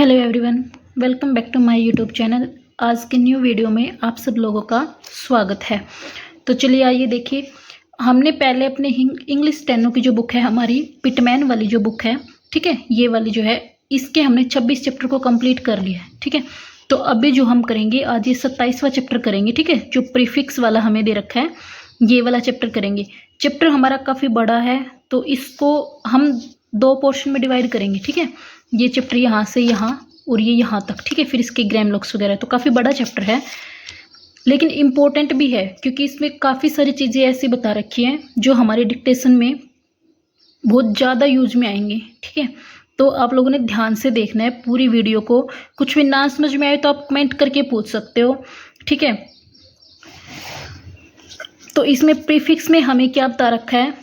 Hello everyone, welcome back to my YouTube channel. आज के new video में आप सब लोगों का स्वागत है। तो चलिए आइए देखिए, हमने पहले अपने इंग्लिश स्टेनो की जो बुक है हमारी पिटमैन वाली जो बुक है, ठीक है, ये वाली जो है इसके हमने 26 चैप्टर को कंप्लीट कर लिया है, ठीक है। तो अभी जो हम करेंगे आज ये 27वां चैप्टर करेंगे, ठीक है, जो प्रीफिक्स वाला हमें दे रखा है ये वाला चैप्टर करेंगे। चैप्टर हमारा काफ़ी बड़ा है तो इसको हम 2 पोर्शन में डिवाइड करेंगे, ठीक है। ये चैप्टर यहाँ से यहाँ और ये यहाँ तक, ठीक है। फिर इसके ग्रामर्स वगैरह, तो काफ़ी बड़ा चैप्टर है लेकिन इम्पोर्टेंट भी है क्योंकि इसमें काफ़ी सारी चीज़ें ऐसी बता रखी हैं जो हमारे डिक्टेशन में बहुत ज़्यादा यूज में आएंगे, ठीक है। तो आप लोगों ने ध्यान से देखना है पूरी वीडियो को। कुछ भी ना समझ में आए तो आप कमेंट करके पूछ सकते हो, ठीक है। तो इसमें प्रीफिक्स में हमें क्या बता रखा है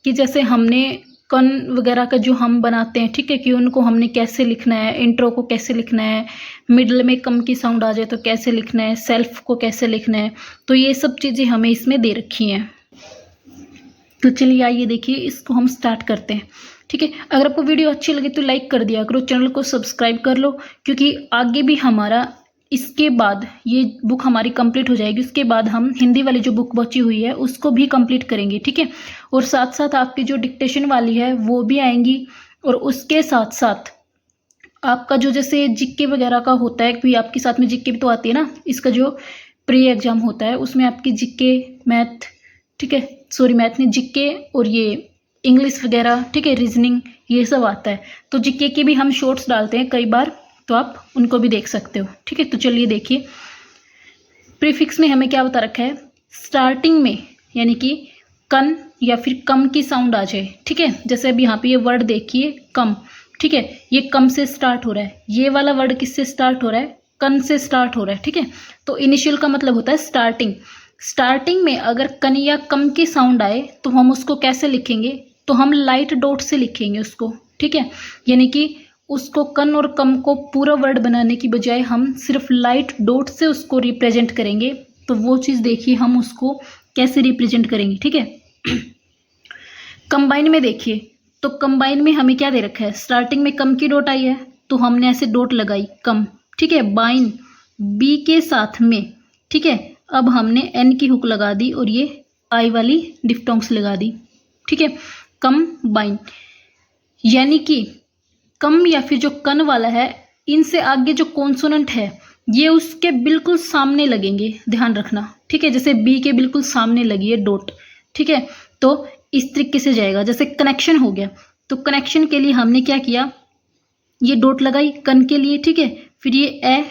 कि जैसे हमने कन वगैरह का जो हम बनाते हैं, ठीक है, कि उनको हमने कैसे लिखना है, इंट्रो को कैसे लिखना है, मिडल में कम की साउंड आ जाए तो कैसे लिखना है, सेल्फ को कैसे लिखना है, तो ये सब चीज़ें हमें इसमें दे रखी हैं। तो चलिए आइए देखिए, इसको हम स्टार्ट करते हैं, ठीक है। अगर आपको वीडियो अच्छी लगे तो लाइक कर दिया करो, चैनल को सब्सक्राइब कर लो क्योंकि आगे भी हमारा इसके बाद ये बुक हमारी कंप्लीट हो जाएगी, उसके बाद हम हिंदी वाली जो बुक बची हुई है उसको भी कंप्लीट करेंगे, ठीक है। और साथ साथ आपकी जो डिक्टेशन वाली है वो भी आएंगी और उसके साथ साथ आपका जो जैसे जीके वगैरह का होता है, क्योंकि आपके साथ में जीके भी तो आती है ना, इसका जो प्री एग्जाम होता है उसमें आपकी जीके मैथ, ठीक है, सॉरी मैथ नहीं, जीके और ये इंग्लिश वगैरह, ठीक है, रीजनिंग, ये सब आता है। तो जीके की भी हम शॉर्ट्स डालते हैं कई बार, तो आप उनको भी देख सकते हो, ठीक है। तो चलिए देखिए, प्रीफिक्स में हमें क्या बता रखा है, स्टार्टिंग में यानी कि कन या फिर कम की साउंड आ जाए, ठीक है। जैसे अब यहाँ पे ये वर्ड देखिए कम, ठीक है, ये कम से स्टार्ट हो रहा है, ये वाला वर्ड किससे स्टार्ट हो रहा है, कन से स्टार्ट हो रहा है, ठीक है। तो इनिशियल का मतलब होता है स्टार्टिंग। स्टार्टिंग में अगर कन या कम की साउंड आए तो हम उसको कैसे लिखेंगे, तो हम लाइट डॉट से लिखेंगे उसको, ठीक है। यानी कि उसको कन और कम को पूरा वर्ड बनाने की बजाय हम सिर्फ लाइट डॉट से उसको रिप्रेजेंट करेंगे। तो वो चीज़ देखिए हम उसको कैसे रिप्रेजेंट करेंगे, ठीक है। कंबाइन में देखिए, तो कंबाइन में हमें क्या दे रखा है, स्टार्टिंग में कम की डॉट आई है तो हमने ऐसे डॉट लगाई कम, ठीक है। बाइन बी के साथ में, ठीक है, अब हमने एन की हुक लगा दी और ये आई वाली डिफ्टोंग्स लगा दी, ठीक है। कम बाइन यानी कि कम या फिर जो कन वाला है इनसे आगे जो कॉन्सोनेंट है ये उसके बिल्कुल सामने लगेंगे, ध्यान रखना, ठीक है। जैसे बी के बिल्कुल सामने लगी है डॉट, ठीक है। तो इस तरीके से जाएगा, जैसे कनेक्शन हो गया। तो कनेक्शन के लिए हमने क्या किया, ये डॉट लगाई कन के लिए, ठीक है। फिर ये ए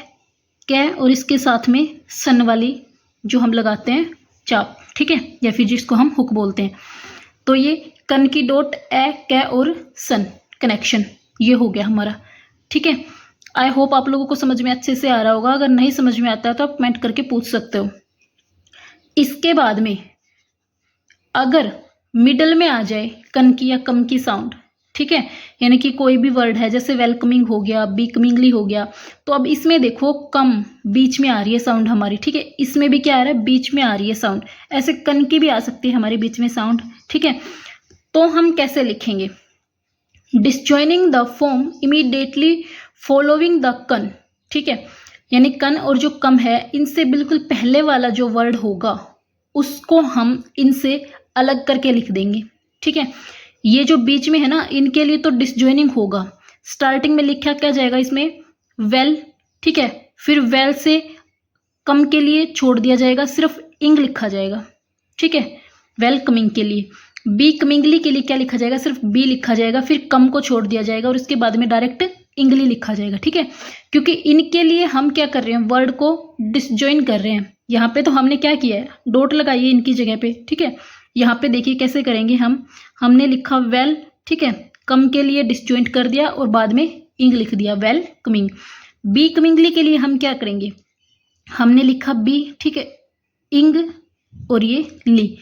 कै और इसके साथ में सन वाली जो हम लगाते हैं चाप, ठीक है, या फिर जिसको हम हुक बोलते हैं। तो ये कन की डॉट ए कै और सन कनेक्शन, ये हो गया हमारा, ठीक है। आई होप आप लोगों को समझ में अच्छे से आ रहा होगा। अगर नहीं समझ में आता है तो आप कमेंट करके पूछ सकते हो। इसके बाद में अगर मिडल में आ जाए कन की या कम की साउंड, ठीक है, यानी कि कोई भी वर्ड है जैसे वेलकमिंग हो गया, बीकमिंगली हो गया, तो अब इसमें देखो कम बीच में आ रही है साउंड हमारी, ठीक है। इसमें भी क्या आ रहा है, बीच में आ रही है साउंड। ऐसे कन की भी आ सकती है हमारे बीच में साउंड, ठीक है। तो हम कैसे लिखेंगे, disjoining the form immediately following the con, ठीक है। यानी कन और जो कम है इनसे बिल्कुल पहले वाला जो वर्ड होगा उसको हम इनसे अलग करके लिख देंगे, ठीक है। ये जो बीच में है ना इनके लिए तो डिसजॉइनिंग होगा। स्टार्टिंग में लिखा क्या जाएगा इसमें, वेल, ठीक है। फिर वेल से कम के लिए छोड़ दिया जाएगा, सिर्फ इंग लिखा जाएगा, ठीक है, वेलकमिंग के लिए। बी कमिंगली के लिए क्या लिखा जाएगा, सिर्फ बी लिखा जाएगा, फिर कम को छोड़ दिया जाएगा और इसके बाद में डायरेक्ट इंगली लिखा जाएगा, ठीक है। क्योंकि इनके लिए हम क्या कर रहे हैं, वर्ड को डिसजॉइन कर रहे हैं। यहाँ पे तो हमने क्या किया है, डॉट लगाई है इनकी जगह पे, ठीक है। यहाँ पे देखिए कैसे करेंगे हमने लिखा वेल, ठीक है, कम के लिए डिसजॉइंट कर दिया और बाद में इंग लिख दिया, वेल कमिंग। बी कमिंगली के लिए हम क्या करेंगे, हमने लिखा बी, ठीक है, इंग और ये ली,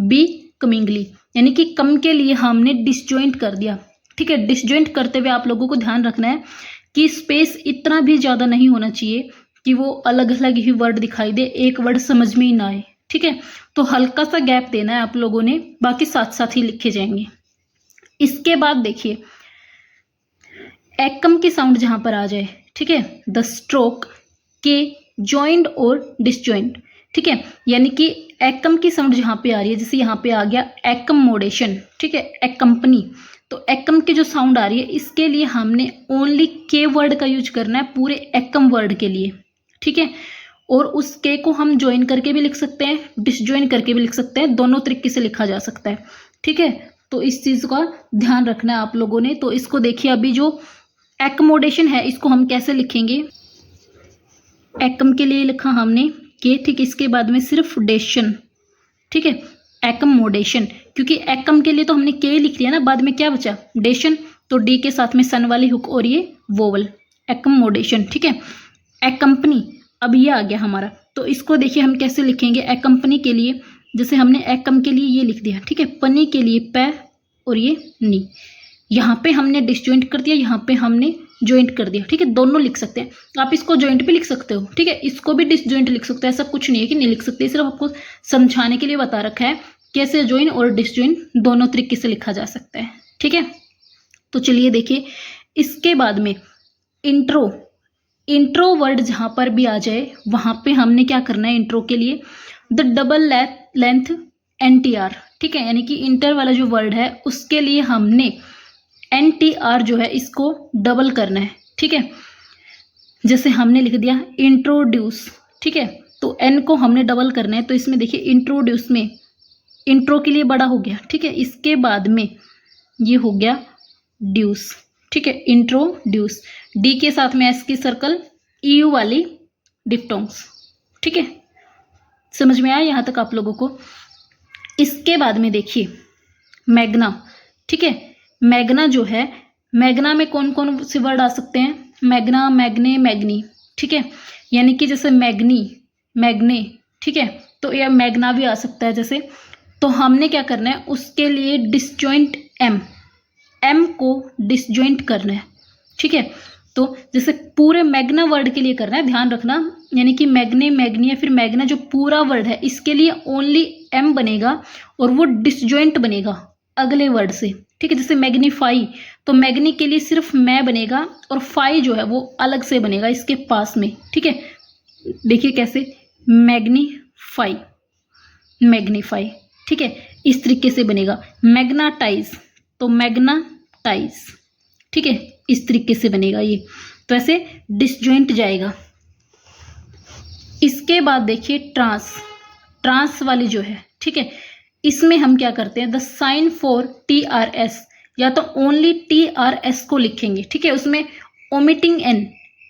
बी कमिंगली, यानी कि कम के लिए हमने डिसजॉइंट कर दिया, ठीक है। डिसजॉइंट करते हुए आप लोगों को ध्यान रखना है कि स्पेस इतना भी ज़्यादा नहीं होना चाहिए कि वो अलग अलग ही वर्ड दिखाई दे, एक वर्ड समझ में ही ना आए, ठीक है। तो हल्का सा गैप देना है आप लोगों ने, बाकी साथ साथ ही लिखे जाएंगे। इसके बाद देखिए एकम की साउंड जहाँ पर आ जाए, ठीक है, द स्ट्रोक के जॉइंट और डिसजॉइंट, ठीक है, यानी कि एकम की साउंड जहाँ पे आ रही है, जैसे यहाँ पे आ गया एकमोडेशन, ठीक है, एकम्पनी, तो एकम की जो साउंड आ रही है इसके लिए हमने ओनली के वर्ड का यूज करना है पूरे एकम वर्ड के लिए, ठीक है, और उस के को हम ज्वाइन करके भी लिख सकते हैं, डिसज्वाइन करके भी लिख सकते हैं, दोनों तरीके से लिखा जा सकता है, ठीक है। तो इस चीज़ का ध्यान रखना है आप लोगों ने। तो इसको देखिए, अभी जो एकमोडेशन है इसको हम कैसे लिखेंगे, एकम के लिए लिखा हमने के, ठीक, इसके बाद में सिर्फ डेशन, ठीक है, एकमोडेशन, क्योंकि एकम के लिए तो हमने के लिख लिया ना, बाद में क्या बचा, डेशन, तो डी के साथ में सन वाली हुक और ये वोवल, एकमोडेशन, ठीक है। एकम्पनी, अब ये आ गया हमारा, तो इसको देखिए हम कैसे लिखेंगे। एकम्पनी के लिए जैसे हमने एकम के लिए ये लिख दिया, ठीक है, पनी के लिए पै और ये नी, यहाँ पे हमने डिसजॉइंट कर दिया, यहाँ पे हमने जॉइंट कर दिया, ठीक है, दोनों लिख सकते हैं। आप इसको जॉइंट भी लिख सकते हो, ठीक है, इसको भी डिसजॉइंट लिख सकते हैं, ऐसा कुछ नहीं है कि नहीं लिख सकते, सिर्फ आपको समझाने के लिए बता रखा है कैसे जॉइन और डिसजॉइंट दोनों तरीके से लिखा जा सकता है, ठीक है। तो चलिए देखिए, इसके बाद में इंट्रो वर्ड जहाँ पर भी आ जाए वहाँ पे हमने क्या करना है, इंट्रो के लिए द डबल लेंथ NTR, ठीक है, यानी कि इंटर वाला जो वर्ड है उसके लिए हमने NTR जो है इसको डबल करना है, ठीक है। जैसे हमने लिख दिया इंट्रोड्यूस, ठीक है, तो N को हमने डबल करना है, तो इसमें देखिए इंट्रोड्यूस में इंट्रो के लिए बड़ा हो गया, ठीक है, इसके बाद में ये हो गया ड्यूस, ठीक है, इंट्रोड्यूस, डी के साथ में एस की सर्कल, EU वाली डिप्टोंग्स, ठीक है, समझ में आया यहाँ तक आप लोगों को। इसके बाद में देखिए मैग्ना, ठीक है, मैग्ना जो है, मैग्ना में कौन कौन से वर्ड आ सकते हैं, मैग्ना, मैग्ने, मैग्नी, ठीक है, यानी कि जैसे मैग्नी, मैग्ने, ठीक है, तो यह मैग्ना भी आ सकता है जैसे। तो हमने क्या करना है, उसके लिए डिसजॉइंट एम को डिसजॉइंट करना है, ठीक है। तो जैसे पूरे मैग्ना वर्ड के लिए करना है, ध्यान रखना, यानी कि मैग्ने, मैग्नी या फिर मैग्ना जो पूरा वर्ड है इसके लिए ओनली एम बनेगा और वो डिसजॉइंट बनेगा अगले वर्ड से, ठीक है। जैसे मैग्नीफाई, तो मैग्नी के लिए सिर्फ मैं बनेगा और फाई जो है वो अलग से बनेगा इसके पास में, ठीक है। देखिए कैसे, मैग्नीफाई, मैग्नीफाई, ठीक है, इस तरीके से बनेगा। मैग्नाटाइज, तो मैग्नाटाइज, ठीक है, इस तरीके से बनेगा ये, तो ऐसे डिसजॉइंट जाएगा। इसके बाद देखिए ट्रांस वाली जो है, ठीक है, इसमें हम क्या करते हैं, द साइन फॉर TRS, या तो ओनली TRS को लिखेंगे, ठीक है, उसमें ओमिटिंग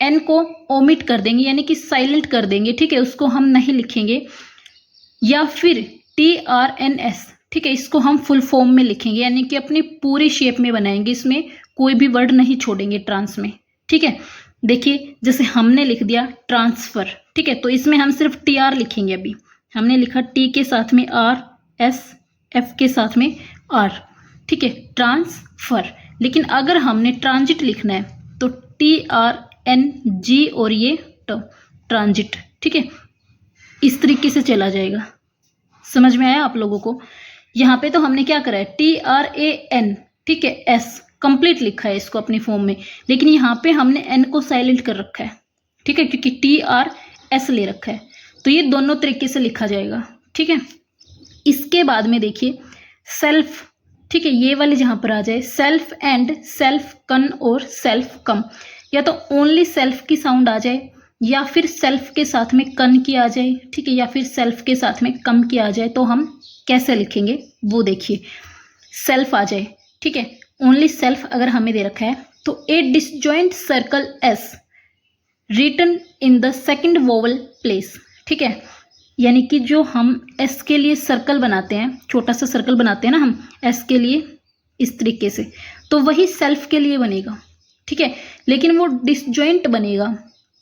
एन को ओमिट कर देंगे, यानी कि साइलेंट कर देंगे, ठीक है, उसको हम नहीं लिखेंगे, या फिर TRNS, ठीक है, इसको हम फुल फॉर्म में लिखेंगे, यानी कि अपनी पूरी शेप में बनाएंगे, इसमें कोई भी वर्ड नहीं छोड़ेंगे ट्रांस में, ठीक है। देखिए जैसे हमने लिख दिया ट्रांसफर, ठीक है, तो इसमें हम सिर्फ TR लिखेंगे, अभी हमने लिखा T के साथ में R, S, F के साथ में R, ठीक है, ट्रांसफर। लेकिन अगर हमने ट्रांजिट लिखना है तो TRNG और ये ट्रांजिट, ठीक है, इस तरीके से चला जाएगा। समझ में आया आप लोगों को। यहाँ पे तो हमने क्या करा है, TRAN, ठीक है, S कंप्लीट लिखा है इसको अपनी फॉर्म में, लेकिन यहाँ पे हमने N को साइलेंट कर रखा है, ठीक है, क्योंकि TRS ले रखा है, तो ये दोनों तरीके से लिखा जाएगा, ठीक है। इसके बाद में देखिए सेल्फ, ठीक है, ये वाले जहाँ पर आ जाए, सेल्फ एंड, सेल्फ कन और सेल्फ कम, या तो ओनली सेल्फ की साउंड आ जाए या फिर सेल्फ के साथ में कन की आ जाए, ठीक है, या फिर सेल्फ के साथ में कम की आ जाए, तो हम कैसे लिखेंगे वो देखिए। सेल्फ आ जाए, ठीक है, ओनली सेल्फ अगर हमें दे रखा है तो a disjoint circle is written in the second vowel place, ठीक है, यानी कि जो हम एस के लिए सर्कल बनाते हैं, छोटा सा सर्कल बनाते हैं ना हम एस के लिए इस तरीके से, तो वही सेल्फ के लिए बनेगा, ठीक है, लेकिन वो डिसजॉइंट बनेगा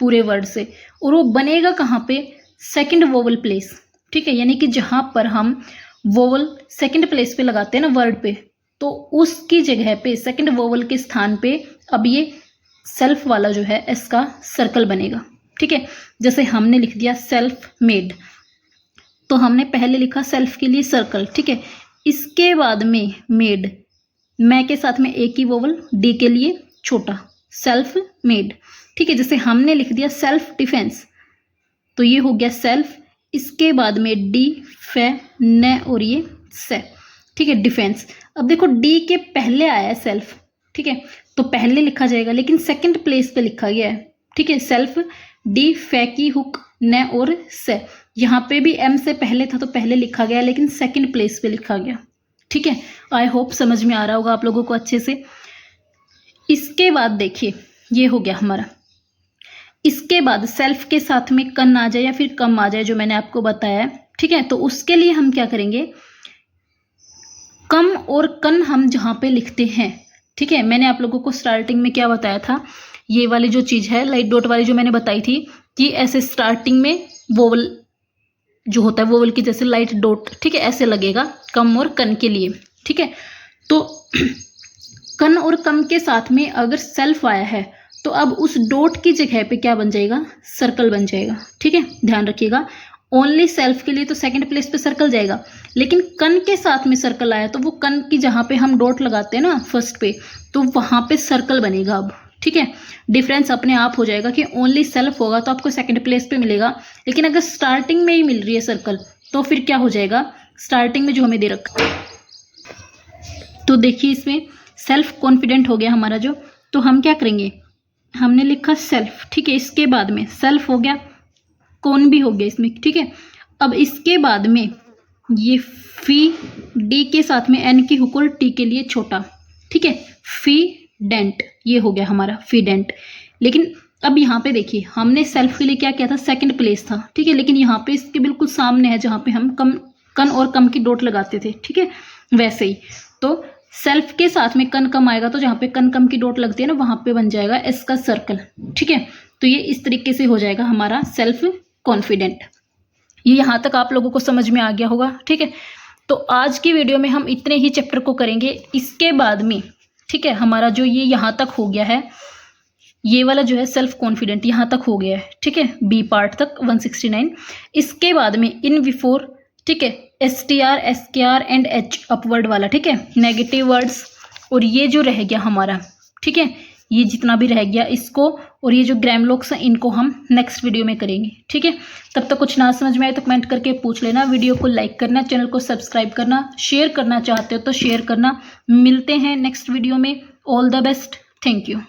पूरे वर्ड से, और वो बनेगा कहाँ पे, सेकंड वोवल प्लेस, ठीक है, यानी कि जहाँ पर हम वोवल सेकंड प्लेस पे लगाते हैं ना वर्ड पे, तो उसकी जगह पे सेकंड वोवल के स्थान पे अब ये सेल्फ वाला जो है एस का सर्कल बनेगा, ठीक है। जैसे हमने लिख दिया सेल्फ मेड, तो हमने पहले लिखा सेल्फ के लिए सर्कल, ठीक है, इसके बाद में मेड, मैं के साथ में एक ही वोवल, डी के लिए छोटा, सेल्फ मेड, ठीक है। जैसे हमने लिख दिया सेल्फ डिफेंस, तो ये हो गया सेल्फ, इसके बाद में डी फे न और ये से, ठीक है, डिफेंस। अब देखो डी के पहले आया है सेल्फ, ठीक है, तो पहले लिखा जाएगा, लेकिन सेकंड प्लेस पे लिखा गया है, ठीक है। सेल्फ डी फे की हुक न और से, यहाँ पे भी एम से पहले था तो पहले लिखा गया, लेकिन सेकंड प्लेस पे लिखा गया, ठीक है। आई होप समझ में आ रहा होगा आप लोगों को अच्छे से। इसके बाद देखिए ये हो गया हमारा। इसके बाद सेल्फ के साथ में कन आ जाए या फिर कम आ जाए, जो मैंने आपको बताया है, ठीक है। तो उसके लिए हम क्या करेंगे, कम और कन हम जहाँ पे लिखते हैं, ठीक है। मैंने आप लोगों को स्टार्टिंग में क्या बताया था, ये वाली जो चीज़ है लाइट डॉट वाली जो मैंने बताई थी, कि ऐसे स्टार्टिंग में वोवल जो होता है वोवल की जैसे लाइट डॉट, ठीक है, ऐसे लगेगा कम और कन के लिए, ठीक है। तो कन और कम के साथ में अगर सेल्फ आया है तो अब उस डॉट की जगह पे क्या बन जाएगा, सर्कल बन जाएगा, ठीक है। ध्यान रखिएगा, ओनली सेल्फ के लिए तो सेकंड प्लेस पे सर्कल जाएगा, लेकिन कन के साथ में सर्कल आया तो वो कन की जहाँ पे हम डॉट लगाते हैं ना फर्स्ट पे, तो वहाँ पे सर्कल बनेगा अब, ठीक है। डिफरेंस अपने आप हो जाएगा कि ओनली सेल्फ होगा तो आपको सेकंड प्लेस पे मिलेगा, लेकिन अगर स्टार्टिंग में ही मिल रही है सर्कल तो फिर क्या हो जाएगा, स्टार्टिंग में जो हमें दे रखा है। तो देखिए इसमें सेल्फ कॉन्फिडेंट हो गया हमारा जो, तो हम क्या करेंगे, हमने लिखा सेल्फ, ठीक है, इसके बाद में सेल्फ हो गया, कौन भी हो गया इसमें, ठीक है। अब इसके बाद में ये फी डी के साथ में एन की हुक और टी के लिए छोटा, ठीक है, फी डेंट, ये हो गया हमारा फी डेंट। लेकिन अब यहाँ पे देखिए हमने सेल्फ के लिए क्या किया था, सेकंड प्लेस था, ठीक है, लेकिन यहाँ पे इसके बिल्कुल सामने है जहाँ पे हम कम कन और कम की डॉट लगाते थे, ठीक है। वैसे ही तो सेल्फ के साथ में कन कम आएगा तो जहाँ पे कन कम की डॉट लगती है ना वहाँ पे बन जाएगा इसका सर्कल, ठीक है। तो ये इस तरीके से हो जाएगा हमारा सेल्फ कॉन्फिडेंट। ये यहाँ तक आप लोगों को समझ में आ गया होगा, ठीक है। तो आज की वीडियो में हम इतने ही चैप्टर को करेंगे। इसके बाद में, ठीक है, हमारा जो ये यहाँ तक हो गया है, ये वाला जो है सेल्फ कॉन्फिडेंट यहाँ तक हो गया है, ठीक है, बी पार्ट तक 169। इसके बाद में इन बिफोर, ठीक है, STR SKR and H upward वाला, ठीक है, नेगेटिव वर्ड्स, और ये जो रह गया हमारा, ठीक है, ये जितना भी रह गया इसको, और ये जो ग्रामलोक्स हैं इनको हम नेक्स्ट वीडियो में करेंगे, ठीक है। तब तक कुछ ना समझ में आए तो कमेंट करके पूछ लेना, वीडियो को लाइक करना, चैनल को सब्सक्राइब करना, शेयर करना चाहते हो तो शेयर करना। मिलते हैं नेक्स्ट वीडियो में। All the best, thank you.